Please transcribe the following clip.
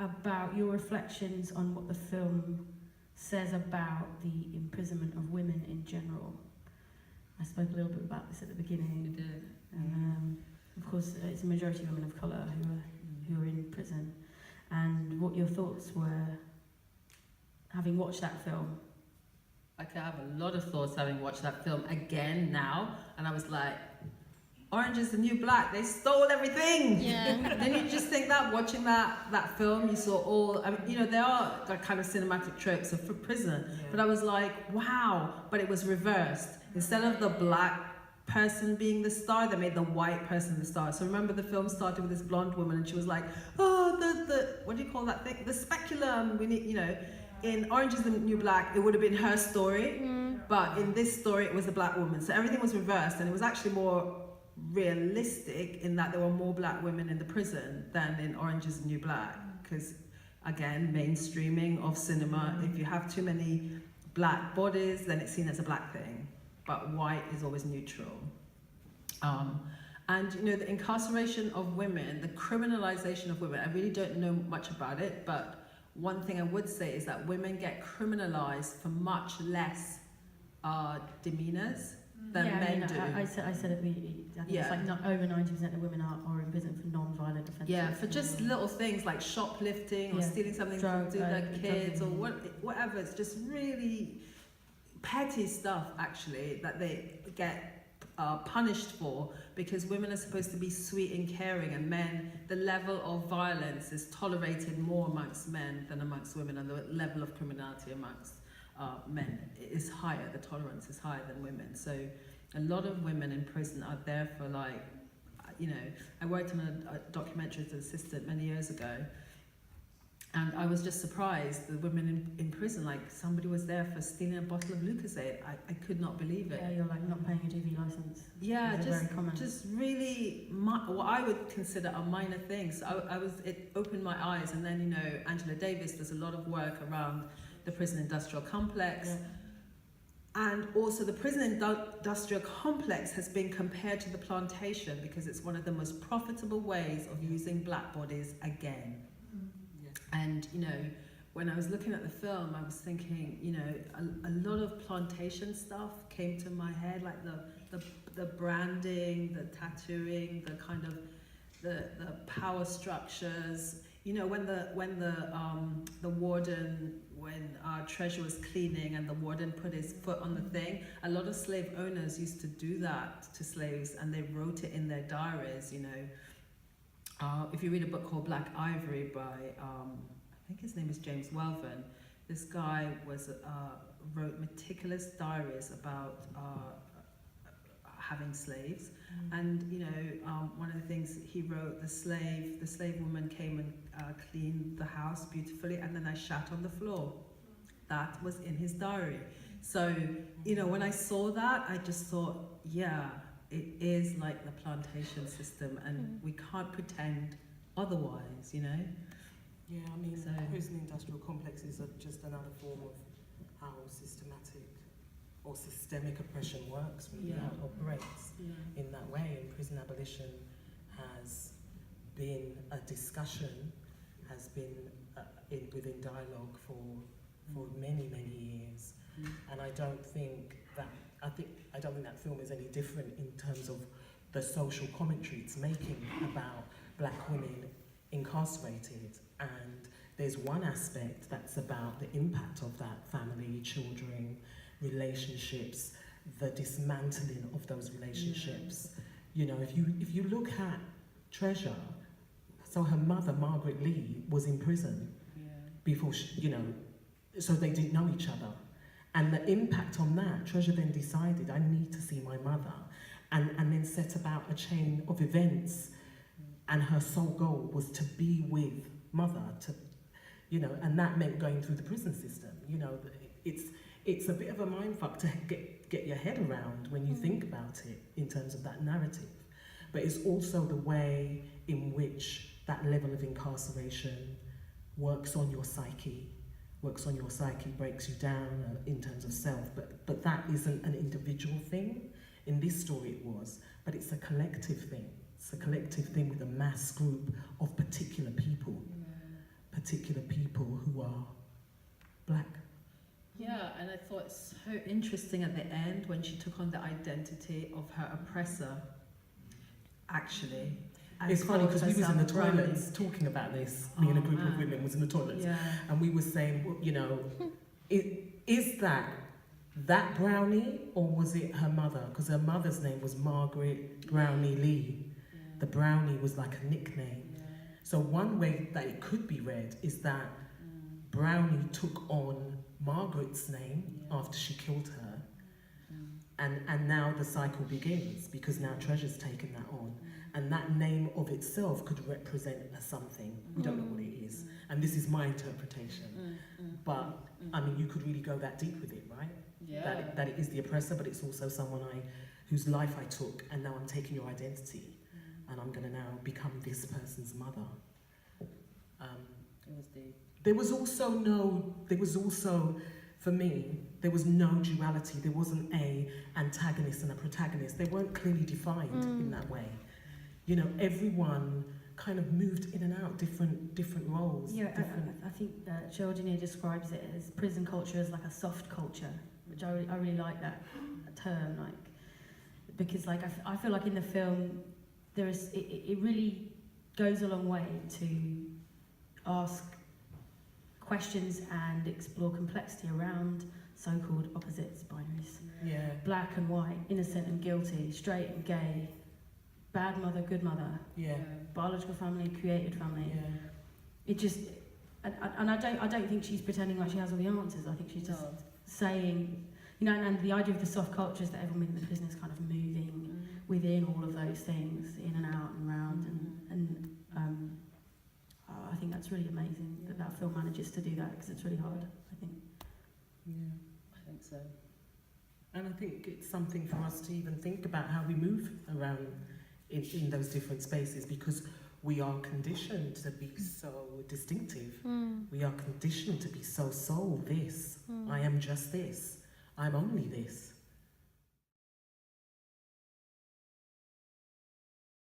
about your reflections on what the film says about the imprisonment of women in general. I spoke a little bit about this at the beginning. You did. And of course, it's a majority of women of colour who are in prison. And what your thoughts were, having watched that film. I have a lot of thoughts having watched that film again now, and I was like, Orange is the New Black, they stole everything. Yeah. Then you just think that watching that film, you saw all, I mean, you know, there are like kind of cinematic tropes of prison, but I was like, wow, but it was reversed. Instead of the black person being the star, they made the white person the star. So remember the film started with this blonde woman and she was like, oh, the what do you call that thing? The speculum, we need, you know, in Orange is the New Black, it would have been her story, but in this story it was a black woman. So everything was reversed, and it was actually more realistic in that there were more black women in the prison than in Orange is the New Black, because again, mainstreaming of cinema, if you have too many black bodies, then it's seen as a black thing, but white is always neutral. And you know, the incarceration of women, the criminalization of women, I really don't know much about it, but one thing I would say is that women get criminalized for much less demeanors than men do. I said it. I think it's like not over 90% of women are in prison for non-violent offences. Yeah, for just little things like shoplifting or stealing something to do their kids or whatever. It's just really petty stuff, actually, that they get punished for, because women are supposed to be sweet and caring, and men, the level of violence is tolerated more amongst men than amongst women, and the level of criminality amongst men is higher, the tolerance is higher than women. So a lot of women in prison are there for, like, you know, I worked on a documentary as an assistant many years ago, and I was just surprised, the women in prison, like somebody was there for stealing a bottle of Lucozade. I could not believe it. Yeah, you're like not paying a DV license. Yeah, very just really what I would consider a minor thing. So it opened my eyes. And then, you know, Angela Davis does a lot of work around the prison industrial complex. Yeah. And also the prison industrial complex has been compared to the plantation because it's one of the most profitable ways of using black bodies again. And, you know, when I was looking at the film, I was thinking, you know, a lot of plantation stuff came to my head, like the branding, the tattooing, the kind of the power structures. You know, when the warden, when our treasurer was cleaning and the warden put his foot on the thing, a lot of slave owners used to do that to slaves, and they wrote it in their diaries, you know. If you read a book called Black Ivory by, I think his name is James Welvin, this guy wrote meticulous diaries about having slaves. And, you know, one of the things he wrote, the slave woman came and cleaned the house beautifully, and then I shat on the floor. That was in his diary. So, you know, when I saw that, I just thought, yeah, it is like the plantation system, and we can't pretend otherwise, you know? Yeah, I mean, prison industrial complexes are just another form of how systematic or systemic oppression works, really, how it operates in that way. And prison abolition has been a discussion, has been within dialogue for many, many years. And I don't think that film is any different in terms of the social commentary it's making about black women incarcerated. And there's one aspect that's about the impact of that: family, children, relationships, the dismantling of those relationships. You know, if you look at Treasure, so her mother, Margaret Lee, was in prison before she, you know, so they didn't know each other. And the impact on that, Treasure then decided, I need to see my mother, and then set about a chain of events, and her sole goal was to be with mother, to, you know, and that meant going through the prison system. You know, it's a bit of a mindfuck to get your head around when you think about it in terms of that narrative. But it's also the way in which that level of incarceration works on your psyche, breaks you down in terms of self, but that isn't an individual thing. In this story it was, but it's a collective thing. It's a collective thing with a mass group of particular people. particular people who are black. Yeah, and I thought it's so interesting at the end when she took on the identity of her oppressor, actually. And It's funny because we was in the herself Brownie. toilets talking about this. Me and a group of women was in the toilets, Yeah. and we were saying, well, you know, is that Brownie, or was it her mother? Because her mother's name was Margaret Brownie Lee. The Brownie was like a nickname. Yeah. So one way that it could be read is that Brownie took on Margaret's name after she killed her, and now the cycle begins because now Treasure's taken that on, and that name of itself could represent something. We don't know what it is, and this is my interpretation. But I mean, you could really go that deep with it, right? Yeah. That it is the oppressor, but it's also someone whose life I took, and now I'm taking your identity, and I'm going to now become this person's mother. It was deep. There was also, for me, there was no duality. There wasn't a antagonist and a protagonist. They weren't clearly defined in that way. You know, everyone kind of moved in and out, different roles. Yeah, I think Cheryl Dunye describes it as prison culture as like a soft culture, which I really like that term, like, because like I feel like in the film it really goes a long way to ask questions and explore complexity around so-called opposites, binaries. Yeah. Black and white, innocent and guilty, straight and gay, bad mother, good mother, Yeah. biological family, created family. Yeah. It just, and I don't think she's pretending like she has all the answers. I think she's just saying, you know, and the idea of the soft culture is that everyone in the prison is kind of moving within all of those things, in and out and round, and I think that's really amazing that film manages to do that, because it's really hard, I think. Yeah. I think so. And I think it's something for us to even think about how we move around in those different spaces, because we are conditioned to be so distinctive. We are conditioned to be so this. I am just this. I'm only this.